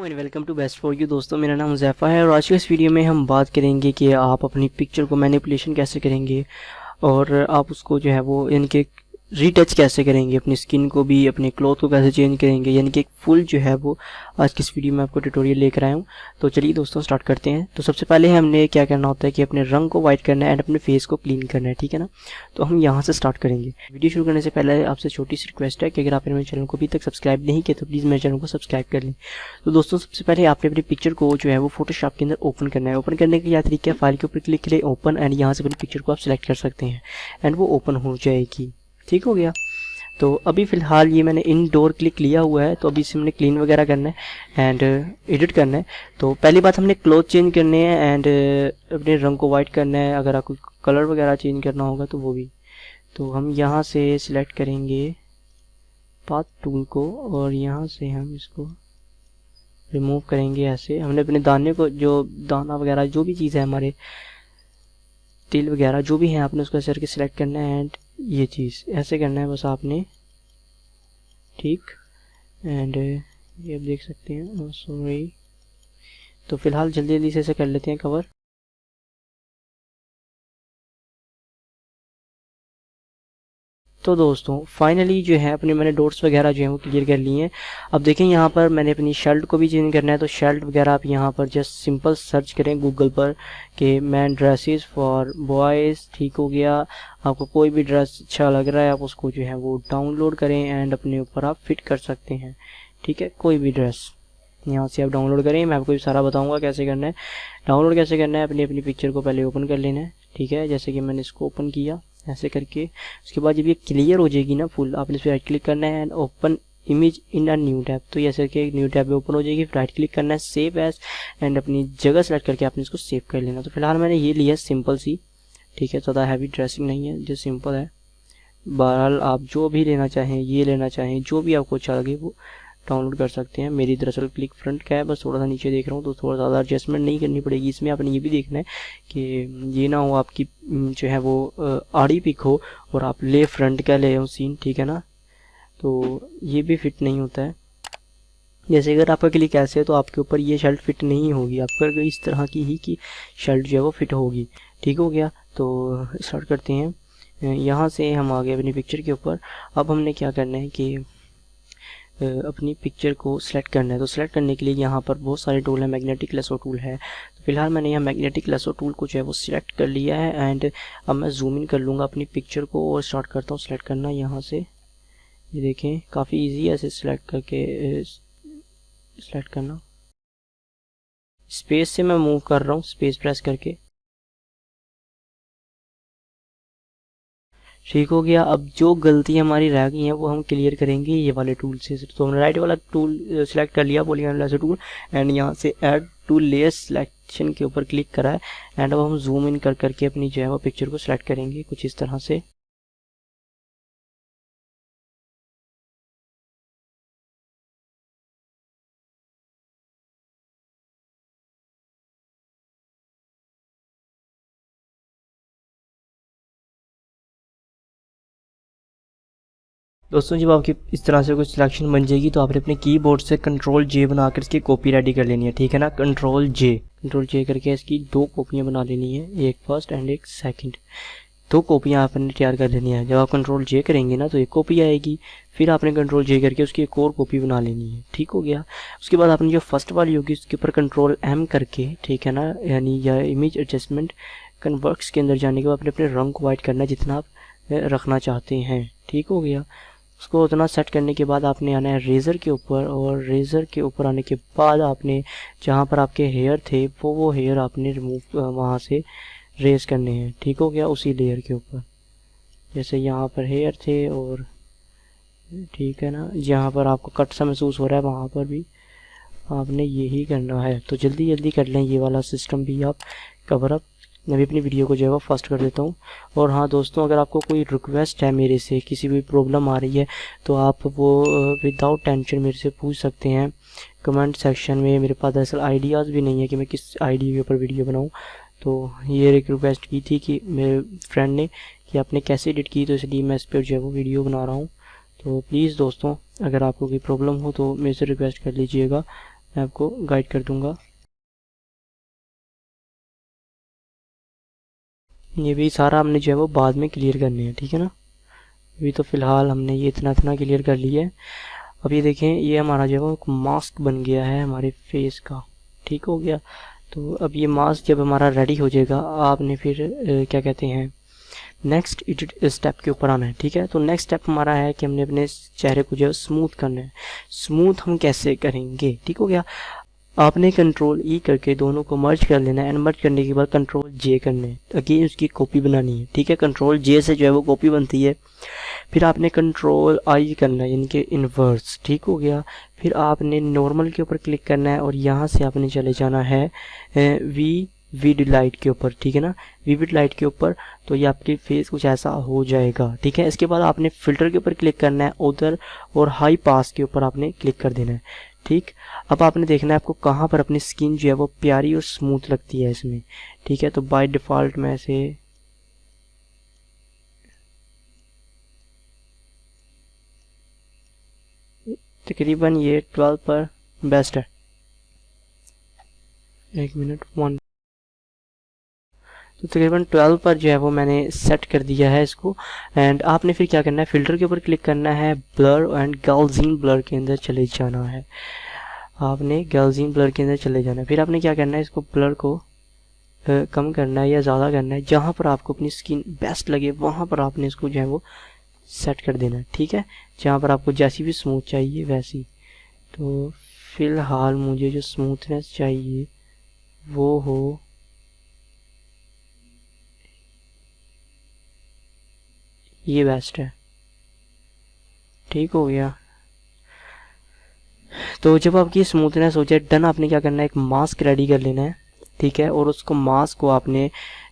And welcome to best for you. दोस्तों, मेरा नाम ज़ैफ़ा है और आज के इस वीडियो में हम बात करेंगे कि आप अपनी पिक्चर को मैनिपुलेशन कैसे करेंगे और आप उसको जो है वो इनके रीटच कैसे करेंगे, अपनी स्किन को भी, अपने क्लॉथ को कैसे चेंज करेंगे, यानी कि एक फुल जो है वो आज की इस वीडियो में आपको ट्यूटोरियल लेकर आया हूँ। तो चलिए दोस्तों स्टार्ट करते हैं। तो सबसे पहले हमने क्या करना होता है कि अपने रंग को वाइट करना है एंड अपने फेस को क्लीन करना है, ठीक है ना। तो हम यहाँ से स्टार्ट करेंगे। वीडियो शुरू करने से पहले आपसे छोटी सी रिक्वेस्ट है कि अगर आपने मेरे चैनल को अभी तक सब्सक्राइब नहीं किया तो प्लीज़ मेरे चैनल को सब्सक्राइब कर लें। तो दोस्तों सबसे पहले आपने अपनी पिक्चर को जो है वो फोटोशॉप के अंदर ओपन करना है। ओपन करने का क्या तरीका है, फाइल के ऊपर क्लिक करें, ओपन, एंड यहाँ से अपनी पिक्चर को आप सिलेक्ट कर सकते हैं एंड वो ओपन हो जाएगी। ठीक हो गया। तो अभी फ़िलहाल ये मैंने इनडोर क्लिक लिया हुआ है, तो अभी इसे हमने क्लीन वगैरह करना है एंड एडिट करना है। तो पहली बात हमने क्लोथ चेंज करने हैं एंड अपने रंग को वाइट करना है। अगर आपको कलर वगैरह चेंज करना होगा तो वो भी। तो हम यहाँ से सिलेक्ट करेंगे पाथ टूल को और यहाँ से हम इसको रिमूव करेंगे। ऐसे हमने अपने दाने को, जो दाना वगैरह जो भी चीज़ है, हमारे तिल वगैरह जो भी है, आपने उसको ऐसे करके सिलेक्ट करना है एंड ये चीज़ ऐसे करना है बस आपने। ठीक, एंड ये आप देख सकते हैं। सॉरी, तो फिलहाल जल्दी जल्दी से ऐसे कर लेते हैं कवर। तो दोस्तों फाइनली जो है अपने मैंने डॉट्स वगैरह जो है वो क्लियर कर लिए हैं। अब देखें यहाँ पर मैंने अपनी शर्ट को भी चेंज करना है। तो शर्ट वगैरह आप यहाँ पर जस्ट सिंपल सर्च करें गूगल पर कि मैन ड्रेसेस फॉर बॉयज़। ठीक हो गया। आपको कोई भी ड्रेस अच्छा लग रहा है आप उसको जो है वो डाउनलोड करें एंड अपने ऊपर आप फिट कर सकते हैं। ठीक है, कोई भी ड्रेस यहाँ से आप डाउनलोड करें। मैं आपको सारा बताऊँगा कैसे करना है, डाउनलोड कैसे करना है। अपनी पिक्चर को पहले ओपन कर लेना है। ठीक है, जैसे कि मैंने इसको ओपन किया ऐसे करके। उसके बाद जब ये क्लियर हो जाएगी ना फुल, आपने इस पर राइट क्लिक करना है and open image in a new tab. तो ये ऐसे करके न्यू टैब में ओपन हो जाएगी। फिर राइट क्लिक करना है, सेव एज, एंड अपनी जगह सेलेक्ट करके आपने इसको सेव कर लेना। तो फिलहाल मैंने ये लिया सिंपल सी। ठीक है, ज़्यादा हैवी ड्रेसिंग नहीं है, जो सिंपल है। बहरहाल आप जो भी लेना चाहें, ये लेना चाहें, जो भी आपको अच्छा लगे वो डाउनलोड कर सकते हैं। मेरी दरअसल क्लिक फ्रंट का है, बस थोड़ा सा नीचे देख रहा हूँ तो थोड़ा ज़्यादा एडजस्टमेंट नहीं करनी पड़ेगी इसमें। आपने ये भी देखना है कि ये ना हो आपकी जो है वो आड़ी पिक हो और आप ले फ्रंट का ले हो सीन। ठीक है ना, तो ये भी फिट नहीं होता है। जैसे अगर आपका क्लिक ऐसे है तो आपके ऊपर ये शर्ट फिट नहीं होगी, आपका इस तरह की ही की शर्ट जो है वो फिट होगी। ठीक हो गया। तो स्टार्ट करते हैं। यहाँ से हम आ गए अपनी पिक्चर के ऊपर। अब हमने क्या करना है कि अपनी पिक्चर को सिलेक्ट करना है। तो सिलेक्ट करने के लिए यहाँ पर बहुत सारे टूल हैं। मैग्नेटिक लेसो टूल है, तो फिलहाल मैंने यहाँ मैग्नेटिक लेसो टूल को जो है वो सिलेक्ट कर लिया है एंड अब मैं जूम इन कर लूँगा अपनी पिक्चर को और स्टार्ट करता हूँ सिलेक्ट करना। यहाँ से ये देखें काफ़ी इजी है ऐसे सिलेक्ट करके सिलेक्ट करना। स्पेस से मैं मूव कर रहा हूँ, स्पेस प्रेस करके। ठीक हो गया। अब जो गलती हमारी रह गई हैं वो हम क्लियर करेंगे ये वाले टूल से। तो हमने राइट वाला टूल सिलेक्ट कर लिया, पॉलीगॉन लेसर टूल, एंड यहाँ से ऐड टू लेयर सिलेक्शन के ऊपर क्लिक करा है एंड अब हम जूम इन कर करके अपनी जो है वो पिक्चर को सिलेक्ट करेंगे कुछ इस तरह से। दोस्तों जब आपकी इस तरह से कुछ सिलेक्शन बन जाएगी तो आपने अपने कीबोर्ड से कंट्रोल जे बनाकर इसकी कॉपी रेडी कर लेनी है। ठीक है ना, कंट्रोल जे करके इसकी दो कॉपियाँ बना लेनी है, एक फर्स्ट एंड एक सेकंड। दो कॉपियाँ आपने तैयार कर लेनी है। जब आप कंट्रोल जे करेंगे ना तो एक कॉपी आएगी, फिर आपने कंट्रोल जे करके उसकी एक और कॉपी बना लेनी है। ठीक हो गया। उसके बाद आपने जो फर्स्ट वाली होगी उसके ऊपर कंट्रोल एम करके, ठीक है ना, यानी यह इमेज एडजस्टमेंट कन्वर्ट्स के अंदर जाने के बाद आपने अपने रंग को वाइट करना है जितना आप रखना चाहते हैं। ठीक हो गया। उसको उतना सेट करने के बाद आपने आना है रेज़र के ऊपर, और रेज़र के ऊपर आने के बाद आपने जहाँ पर आपके हेयर थे वो हेयर आपने रिमूव वहाँ से रेज करने हैं। ठीक हो गया, उसी लेयर के ऊपर। जैसे यहाँ पर हेयर थे और ठीक है ना, जहाँ पर आपको कट सा महसूस हो रहा है वहाँ पर भी आपने यही करना है। तो जल्दी जल्दी कर लें ये वाला सिस्टम भी आप कवर अप। मैं भी अपनी वीडियो को जो है वो फर्स्ट कर देता हूँ। और हाँ दोस्तों, अगर आपको कोई रिक्वेस्ट है मेरे से, किसी भी प्रॉब्लम आ रही है तो आप वो विदाउट टेंशन मेरे से पूछ सकते हैं कमेंट सेक्शन में। मेरे पास दरअसल आइडियाज़ भी नहीं है कि मैं किस आईडी के ऊपर वीडियो बनाऊँ। तो ये एक रिक्वेस्ट की थी कि मेरे फ्रेंड ने कि आपने कैसे एडिट की, तो इसलिए मैं इस पर जो है वो वीडियो बना रहा हूँ। तो प्लीज़ दोस्तों, अगर आपको कोई प्रॉब्लम हो तो मेरे से रिक्वेस्ट कर लीजिएगा, मैं आपको गाइड कर दूंगा। ये भी सारा हमने जो है वो बाद में क्लियर करने हैं, ठीक है ना। अभी तो फ़िलहाल हमने ये इतना इतना क्लियर कर लिया है। अब ये देखें, ये हमारा जो है वो एक मास्क बन गया है हमारे फेस का, ठीक हो गया। तो अब ये मास्क जब हमारा रेडी हो जाएगा, आपने फिर क्या कहते हैं, नेक्स्ट स्टेप के ऊपर आना है, ठीक है। तो नेक्स्ट स्टेप हमारा है कि हमने अपने चेहरे को जो है स्मूथ करना है। स्मूथ हम कैसे करेंगे, ठीक हो गया। आपने कंट्रोल ई करके दोनों को मर्ज कर लेना है, एंड मर्ज करने के बाद कंट्रोल जे करना है, अगेन उसकी कॉपी बनानी है, ठीक है। कंट्रोल जे से जो है वो कॉपी बनती है। फिर आपने कंट्रोल आई करना है, यानी कि इन्वर्स, ठीक हो गया। फिर आपने नॉर्मल के ऊपर क्लिक करना है और यहाँ से आपने चले जाना है विड लाइट के ऊपर, ठीक है ना, विविड लाइट के ऊपर। तो ये आपकी फेस कुछ ऐसा हो जाएगा, ठीक है। इसके बाद आपने फिल्टर के ऊपर क्लिक करना है उधर, और हाई पास के ऊपर आपने क्लिक कर देना है, ठीक। अब आपने देखना है आपको कहाँ पर अपनी स्किन जो है वो प्यारी और स्मूथ लगती है इसमें, ठीक है। तो बाय डिफ़ॉल्ट मैं से तकरीबन ये 12 पर बेस्ट है। एक मिनट, 1, तो तकरीबन 12 पर जो है वो मैंने सेट कर दिया है इसको। एंड आपने फिर क्या करना है, फ़िल्टर के ऊपर क्लिक करना है, ब्लर एंड गॉसियन ब्लर के अंदर चले जाना है। आपने गॉसियन ब्लर के अंदर चले जाना है। फिर आपने क्या करना है, इसको ब्लर को कम करना है या ज़्यादा करना है, जहाँ पर आपको अपनी स्किन बेस्ट लगे वहाँ पर आपने इसको जो है वो सेट कर देना है, ठीक है। जहाँ पर आपको जैसी भी स्मूथ चाहिए वैसी। तो फ़िलहाल मुझे जो स्मूथनेस चाहिए वो हो ये बेस्ट है, ठीक हो गया। तो जब आपकी स्मूथनेस हो जाए डन, आपने क्या करना है, एक मास्क रेडी कर लेना है, ठीक है। और उसको मास्क को आपने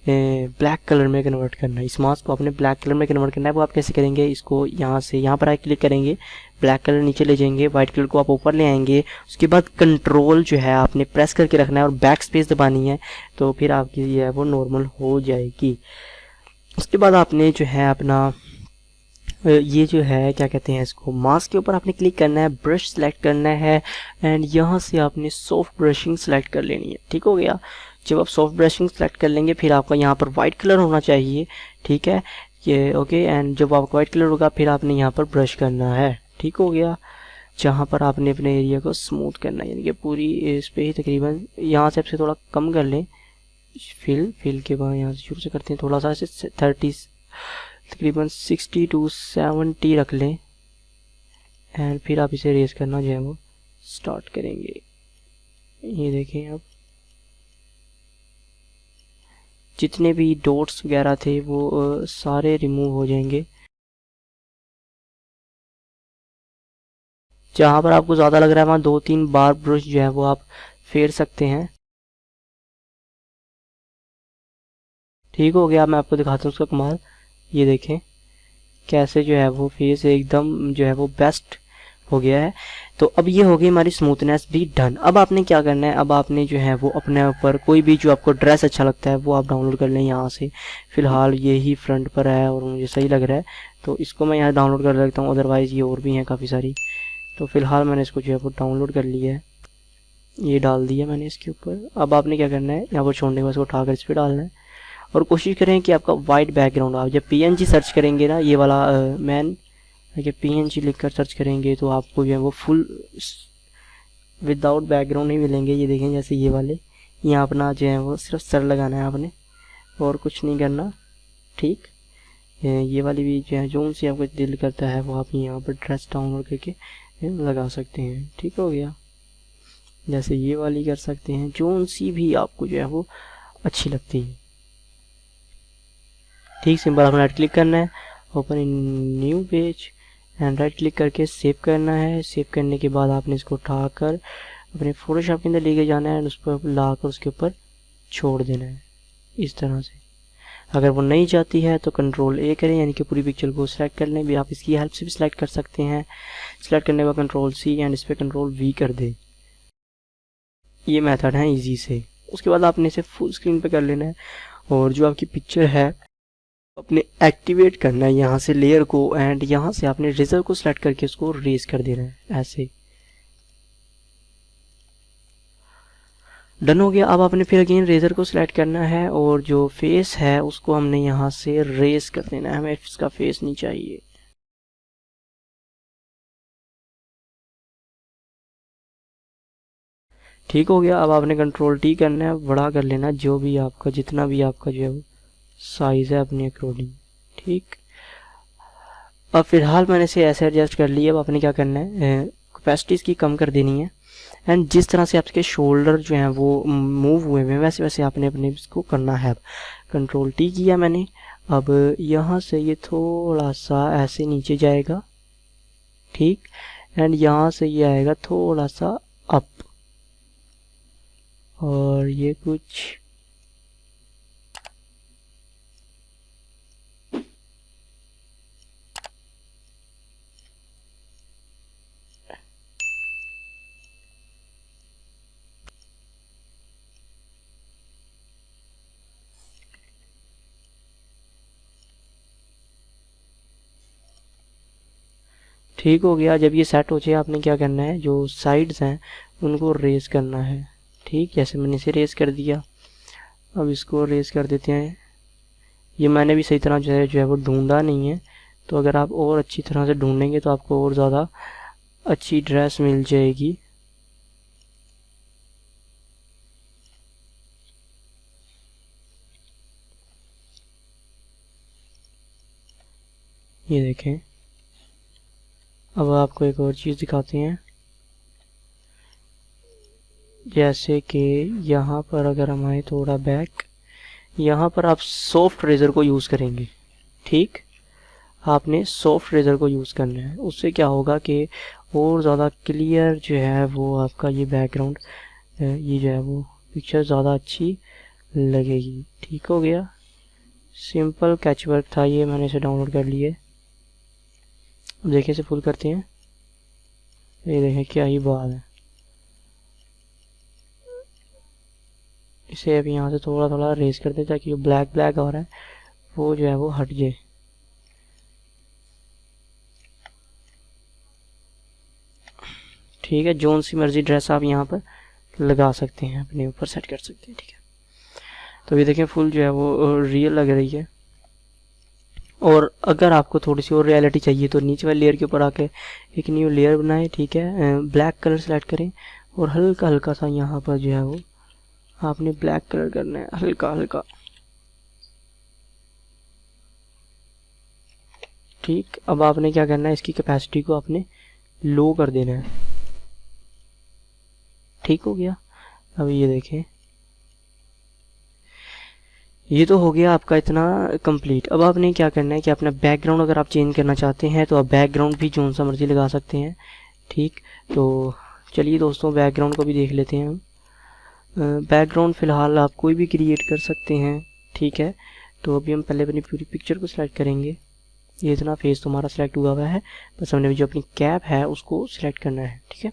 ब्लैक कलर में कन्वर्ट करना है। इस मास्क को आपने ब्लैक कलर में कन्वर्ट करना है। वो आप कैसे करेंगे, इसको यहाँ से यहाँ पर क्लिक करेंगे, ब्लैक कलर नीचे ले जाएंगे, वाइट कलर को आप ऊपर ले आएंगे। उसके बाद कंट्रोल जो है आपने प्रेस करके रखना है और बैक स्पेस दबानी है, तो फिर आपकी ये है वो नॉर्मल हो जाएगी। उसके बाद आपने जो है अपना ये जो है क्या कहते हैं, इसको मास्क के ऊपर आपने क्लिक करना है, ब्रश सेलेक्ट करना है, एंड यहाँ से आपने सॉफ्ट ब्रशिंग सेलेक्ट कर लेनी है, ठीक हो गया। जब आप सॉफ्ट ब्रशिंग सेलेक्ट कर लेंगे फिर आपका यहाँ पर वाइट कलर होना चाहिए, ठीक है ये ओके। एंड जब आपका वाइट कलर होगा फिर आपने यहाँ पर ब्रश करना है, ठीक हो गया। जहाँ पर आपने अपने एरिया को स्मूथ करना है, यानी कि पूरी इस पर ही तकरीबन यहाँ से आपसे थोड़ा कम कर लें, फिल के बाद यहाँ से शुरू से करते हैं थोड़ा सा ऐसे 30 तकरीबन 60 to 70 रख लें। एंड फिर आप इसे रेस करना जो है वो स्टार्ट करेंगे। ये देखें, अब जितने भी डॉट्स वगैरह थे वो सारे रिमूव हो जाएंगे। जहाँ पर आपको ज़्यादा लग रहा है वहाँ 2-3 बार ब्रश जो है वो आप फेर सकते हैं, ठीक हो गया। मैं आपको दिखाता हूँ उसका कमाल। ये देखें कैसे जो है वो फेस एकदम जो है वो बेस्ट हो गया है। तो अब ये हो गई हमारी स्मूथनेस भी डन। अब आपने क्या करना है, अब आपने जो है वो अपने ऊपर कोई भी जो आपको ड्रेस अच्छा लगता है वो आप डाउनलोड कर लें यहाँ से। फ़िलहाल ये ही फ्रंट पर है और मुझे सही लग रहा है, तो इसको मैं यहाँ डाउनलोड कर लेता हूँ। अदरवाइज़ ये और भी हैं काफ़ी सारी, तो फ़िलहाल मैंने इसको जो है वो डाउनलोड कर लिया है, ये डाल दिया मैंने इसके ऊपर। अब आपने क्या करना है, यहाँ पर छोड़ने के बाद इसको उठाकर इस पर डालना है और कोशिश करें कि आपका वाइट बैकग्राउंड। आप जब PNG सर्च करेंगे ना, ये वाला मैन अगर PNG लिखकर सर्च करेंगे तो आपको जो है वो फुल विदाउट बैकग्राउंड नहीं मिलेंगे। ये देखें जैसे ये वाले, यहाँ अपना जो है वो सिर्फ सर लगाना है आपने और कुछ नहीं करना, ठीक। ये वाली भी जो है जो सी आपको दिल करता है वो आप यहाँ पर ड्रेस डाउनलोड करके लगा सकते हैं, ठीक हो गया। जैसे ये वाली कर सकते हैं, जो सी भी आपको जो है वो अच्छी लगती है, ठीक। सिंपल आपने राइट क्लिक करना है, open in new page, and right click करके सेव करना है। सेव करने के बाद आपने इसको उठाकर अपने फोटोशॉप के अंदर लेके जाना है और उस पर लाकर उसके ऊपर छोड़ देना है इस तरह से। अगर वो नहीं जाती है तो कंट्रोल A करें, यानी कि पूरी पिक्चर को सिलेक्ट कर लें। भी आप इसकी हेल्प से भी सिलेक्ट कर सकते हैं। सिलेक्ट करने के बाद कंट्रोल C एंड इस पर कंट्रोल V कर दें। ये मेथड है इजी से। उसके बाद आपने इसे फुल स्क्रीन पे कर लेना है और जो आपकी पिक्चर है अपने एक्टिवेट करना है यहाँ से लेयर को, एंड यहाँ से आपने रेजर को सिलेक्ट करके उसको रेज कर देना है ऐसे। डन हो गया। अब आपने फिर अगेन रेजर को सिलेक्ट करना है और जो फेस है उसको हमने यहाँ से रेस कर देना है, हमें इसका फेस नहीं चाहिए। ठीक हो गया। अब आपने कंट्रोल टी करना है, बड़ा कर लेना जो भी आपका, जितना भी आपका जो है साइज है अपने अकॉर्डिंग। ठीक, अब फिलहाल मैंने इसे ऐसे एडजस्ट कर लिया। अब आपने क्या करना है, कैपेसिटी इसकी कम कर देनी है एंड जिस तरह से आपके शोल्डर जो हैं वो मूव हुए हैं वैसे वैसे आपने अपने इसको करना है। अब कंट्रोल टी किया मैंने। अब यहाँ से ये थोड़ा सा ऐसे नीचे जाएगा, ठीक, एंड यहाँ से ये आएगा थोड़ा सा अप, और ये कुछ ठीक हो गया। जब ये सेट हो जाए आपने क्या करना है, जो साइड्स हैं उनको रेस करना है। ठीक, जैसे मैंने इसे रेस कर दिया। अब इसको रेस कर देते हैं। ये मैंने भी सही तरह जो है वो ढूंढा नहीं है, तो अगर आप और अच्छी तरह से ढूंढेंगे तो आपको और ज़्यादा अच्छी ड्रेस मिल जाएगी। ये देखें। अब आपको एक और चीज़ दिखाते हैं, जैसे कि यहाँ पर अगर हम आए थोड़ा बैक, यहाँ पर आप सॉफ्ट रेज़र को यूज़ करेंगे। ठीक, आपने सॉफ्ट रेज़र को यूज़ करना है। उससे क्या होगा कि और ज़्यादा क्लियर जो है वो आपका ये बैकग्राउंड, ये जो है वो पिक्चर ज़्यादा अच्छी लगेगी। ठीक हो गया। सिंपल कैच वर्क था ये, मैंने इसे डाउनलोड कर लिए। अब देखिए इसे फुल करते हैं। ये देखें क्या ही बात है। इसे अभी यहाँ से थोड़ा थोड़ा रेस कर दे ताकि जो ब्लैक ब्लैक आ रहा है वो जो है वो हट जाए। ठीक है, जोन सी मर्जी ड्रेस आप यहाँ पर लगा सकते हैं, अपने ऊपर सेट कर सकते हैं। ठीक है, तो ये देखें फुल जो है वो रियल लग रही है। और अगर आपको थोड़ी सी और रियलिटी चाहिए तो नीचे वाले लेयर के ऊपर आके एक न्यू लेयर बनाएं। ठीक है, ब्लैक कलर सेलेक्ट करें और हल्का हल्का सा यहाँ पर जो है वो आपने ब्लैक कलर करना है, हल्का हल्का। ठीक, अब आपने क्या करना है, इसकी कैपेसिटी को आपने लो कर देना है। ठीक हो गया। अब ये देखें, ये तो हो गया आपका इतना कंप्लीट। अब आपने क्या करना है कि अपना बैकग्राउंड अगर आप चेंज करना चाहते हैं तो आप बैकग्राउंड भी जोन सा मर्जी लगा सकते हैं। ठीक, तो चलिए दोस्तों बैकग्राउंड को भी देख लेते हैं हम। बैकग्राउंड फ़िलहाल आप कोई भी क्रिएट कर सकते हैं। ठीक है, तो अभी हम पहले अपनी पूरी पिक्चर को सिलेक्ट करेंगे। ये इतना फेस तो हमारा सिलेक्ट हुआ है, बस हमने जो अपनी कैप है उसको सिलेक्ट करना है। ठीक है,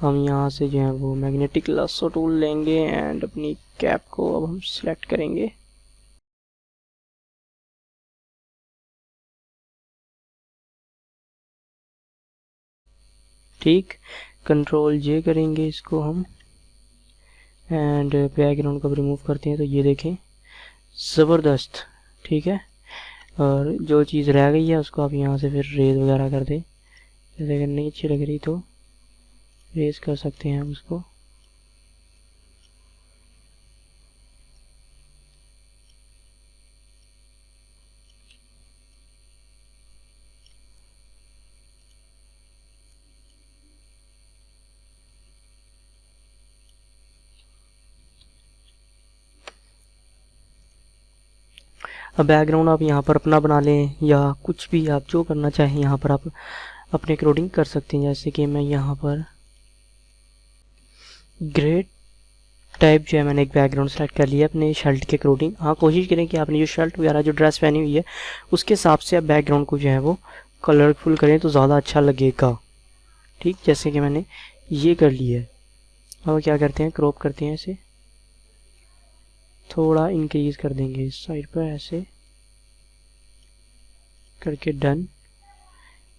हम यहाँ से जो है वो मैग्नेटिक लासो टूल लेंगे एंड अपनी कैप को अब हम सिलेक्ट करेंगे। ठीक, कंट्रोल जे करेंगे इसको हम एंड बैकग्राउंड को रिमूव करते हैं। तो ये देखें ज़बरदस्त। ठीक है, और जो चीज़ रह गई है उसको आप यहाँ से फिर रेज वगैरह कर दें। जैसे अगर नहीं अच्छी लग रही तो रेज कर सकते हैं हम उसको। अब बैकग्राउंड आप यहाँ पर अपना बना लें या कुछ भी आप जो करना चाहें यहाँ पर आप अपने अकॉर्डिंग कर सकते हैं। जैसे कि मैं यहाँ पर ग्रे टाइप जो है मैंने एक बैकग्राउंड सेलेक्ट कर लिया अपने शर्ट के अकॉर्डिंग। हाँ, कोशिश करें कि आपने जो शर्ट वगैरह जो ड्रेस पहनी हुई है उसके हिसाब से आप बैकग्राउंड को जो है वो कलरफुल करें तो ज़्यादा अच्छा लगेगा। ठीक, जैसे कि मैंने ये कर लिया है। अब क्या करते हैं, क्रॉप करते हैं, इसे थोड़ा इंक्रीज कर देंगे इस साइड पर ऐसे करके। डन,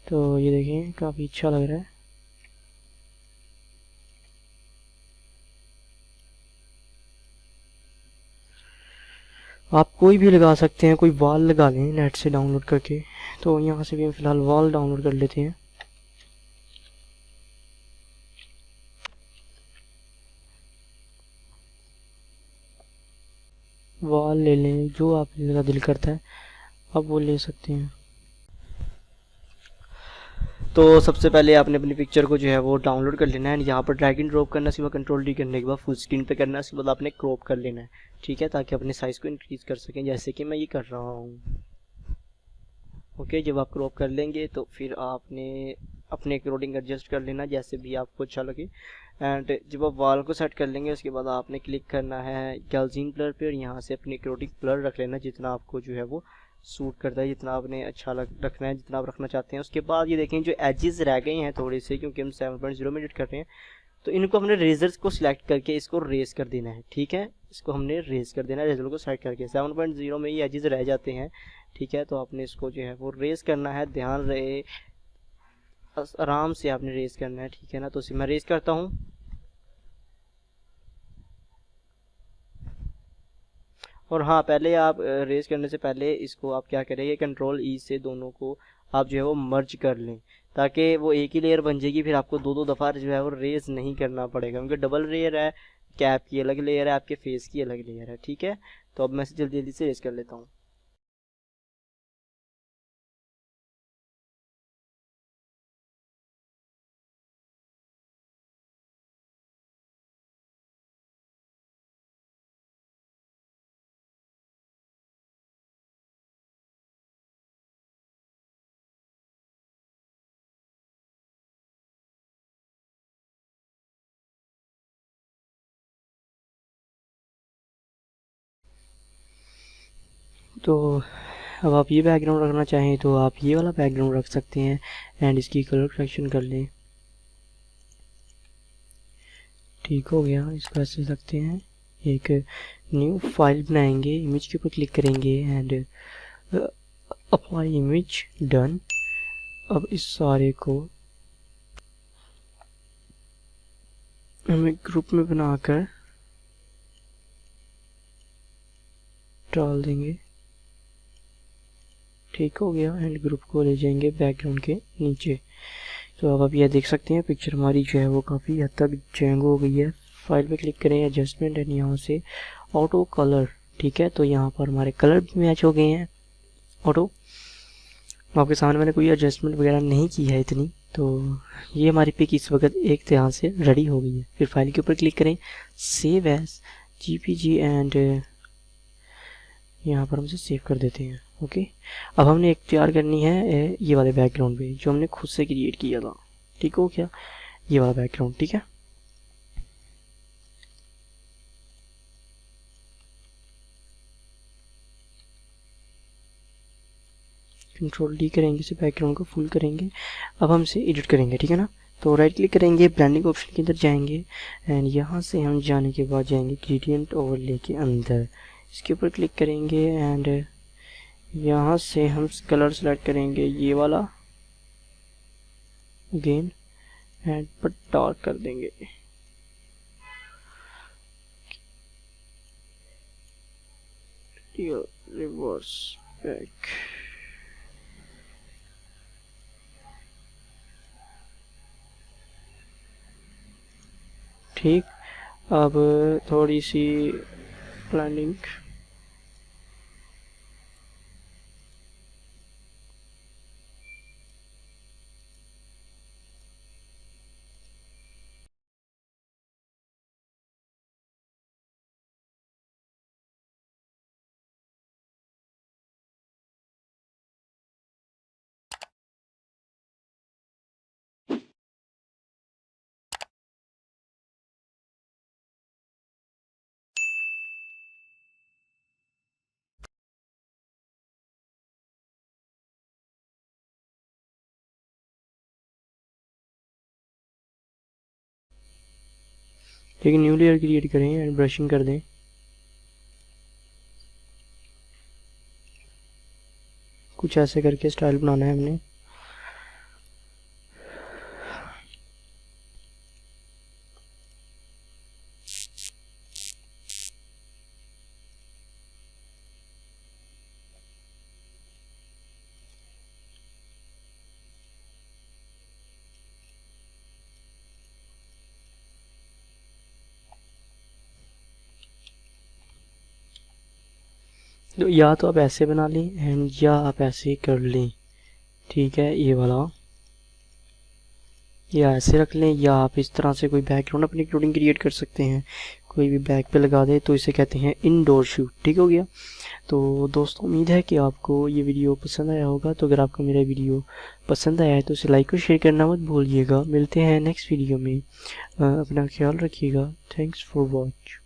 तो ये देखें काफ़ी अच्छा लग रहा है। आप कोई भी लगा सकते हैं, कोई वॉल लगा लें नेट से डाउनलोड करके। तो यहाँ से भी हम फिलहाल वॉल डाउनलोड कर लेते हैं। वॉल ले लें, जो आपका दिल करता है आप वो ले सकते हैं। तो सबसे पहले आपने अपनी पिक्चर को जो है वो डाउनलोड कर लेना है, यहाँ पर ड्रैग एंड ड्रॉप करना, सिवा कंट्रोल डी करने के बाद फुल स्क्रीन पे करना है, उसके बाद आपने क्रॉप कर लेना है, ठीक है, ताकि अपने साइज़ को इंक्रीज कर सकें, जैसे कि मैं ये कर रहा हूँ। ओके, जब आप क्रॉप कर लेंगे तो फिर आपने अपने अकॉर्डिंग एडजस्ट कर लेना जैसे भी आपको अच्छा लगे। एंड जब आप वॉल को सेट कर लेंगे उसके बाद आपने क्लिक करना है गैल्सियन ब्लर पे, और यहाँ से अपनी अकॉर्डिंग ब्लर रख लेना जितना आपको जो है वो सूट करता है, जितना आपने अच्छा रखना है, जितना आप रखना चाहते हैं। उसके बाद ये देखें जो एजेस रह गए हैं थोड़े से, क्योंकि हम 7.0 में एडिट कर रहे हैं, तो इनको हमने रेजर्स को सिलेक्ट करके इसको रेस कर देना है, ठीक है, इसको हमने रेस कर देना है रेजर को सेलेक्ट करके। 7.0 में ये एजेस रह जाते हैं, ठीक है, तो आपने इसको जो है वो रेस करना है, ध्यान रहे आराम से आपने रेस करना है, ठीक है ना। तो इसे मैं रेस करता हूँ, और हाँ पहले आप रेस करने से पहले इसको आप क्या करेंगे, कंट्रोल ई से दोनों को आप जो है वो मर्ज कर लें, ताकि वो एक ही लेयर बन जाएगी, फिर आपको दो दो दफ़ा जो है वो रेस नहीं करना पड़ेगा, क्योंकि डबल लेयर है, कैप की अलग लेयर है, आपके फेस की अलग लेयर है, ठीक है। तो अब मैं इसे जल्दी जल्दी से रेस कर लेता हूँ। तो अब आप ये बैकग्राउंड रखना चाहें तो आप ये वाला बैकग्राउंड रख सकते हैं, एंड इसकी कलर करेक्शन कर लें, ठीक हो गया। इसको ऐसे रखते हैं, एक न्यू फाइल बनाएंगे, इमेज के ऊपर क्लिक करेंगे एंड अप्लाई इमेज, डन। अब इस सारे को हम एक ग्रुप में बनाकर डाल देंगे, ठीक हो गया, एंड ग्रुप को ले जाएंगे बैकग्राउंड के नीचे। तो अब आप यह देख सकते हैं पिक्चर हमारी जो है वो काफ़ी हद तक चेंज हो गई है। फाइल पे क्लिक करें, एडजस्टमेंट, एंड यहाँ से ऑटो कलर, ठीक है, तो यहाँ पर हमारे कलर भी मैच हो गए हैं ऑटो। आपके सामने मैंने कोई एडजस्टमेंट वगैरह नहीं की है इतनी, तो ये हमारी पिक इस वक्त एक तरह से रेडी हो गई है। फिर फाइल के ऊपर क्लिक करें, सेव एज जीपीजी, एंड यहाँ पर हम इसे सेव कर देते हैं। ओके, अब हमने एक तैयार करनी है ये वाले बैकग्राउंड पे जो हमने खुद से क्रिएट किया था, ठीक हो क्या, ये वाला बैकग्राउंड, ठीक है। कंट्रोल डी करेंगे, इसे बैकग्राउंड को फुल करेंगे। अब हम इसे एडिट करेंगे, ठीक है ना। तो राइट क्लिक करेंगे, ब्लेंडिंग ऑप्शन के अंदर जाएंगे, एंड यहाँ से हम जाने के बाद जाएंगे ग्रेडियंट ओवरले के अंदर, इसके ऊपर क्लिक करेंगे, एंड यहाँ से हम कलर सेलेक्ट करेंगे ये वाला अगेन, एंड पर डार्क कर देंगे। रिवर्स बैक, ठीक। अब थोड़ी सी ब्लेंडिंग, एक न्यू लेयर क्रिएट करें एंड ब्रशिंग कर दें, कुछ ऐसे करके स्टाइल बनाना है हमने। तो या तो आप ऐसे बना लें एंड या आप ऐसे कर लें, ठीक है, ये वाला, या ऐसे रख लें, या आप इस तरह से कोई बैकग्राउंड अपनी इंक्लूडिंग क्रिएट कर सकते हैं, कोई भी बैक पे लगा दे, तो इसे कहते हैं इनडोर शूट। ठीक हो गया। तो दोस्तों उम्मीद है कि आपको ये वीडियो पसंद आया होगा। तो अगर आपको मेरा वीडियो पसंद आया है तो इसे लाइक और शेयर करना मत भूलिएगा। मिलते हैं नेक्स्ट वीडियो में, अपना ख्याल रखिएगा। Thanks for watch.